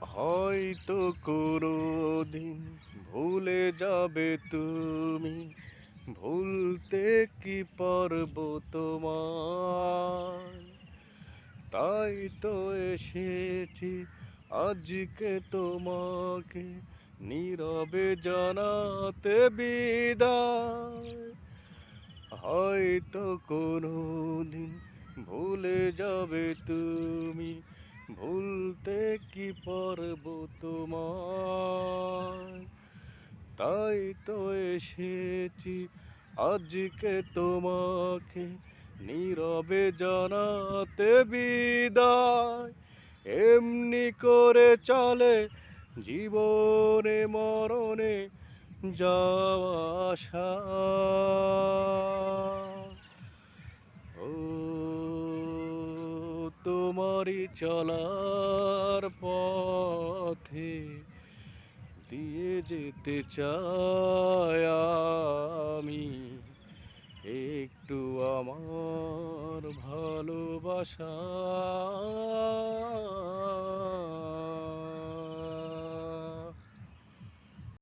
হয়তো কোনোদিন ভুলে যাবে তুমি, ভুলতে কি পারবো তোমায়? তাই তো এসেছি আজকে তোমাকে নীরবে জানাতে বিদায়। হয়তো কোনোদিন ভুলে যাবে তুমি, ভুলতে কি পারবো তোমায়? তাই তো এসেছি আজকে তোমাকে নীরবে জানাতে বিদায়। এমনি করে চলে জীবনে মরণে যাওয়া আসা। ও তোমারই চলার পথে দিয়ে যেতে চাই আমি একটু আমার ভালোবাসা।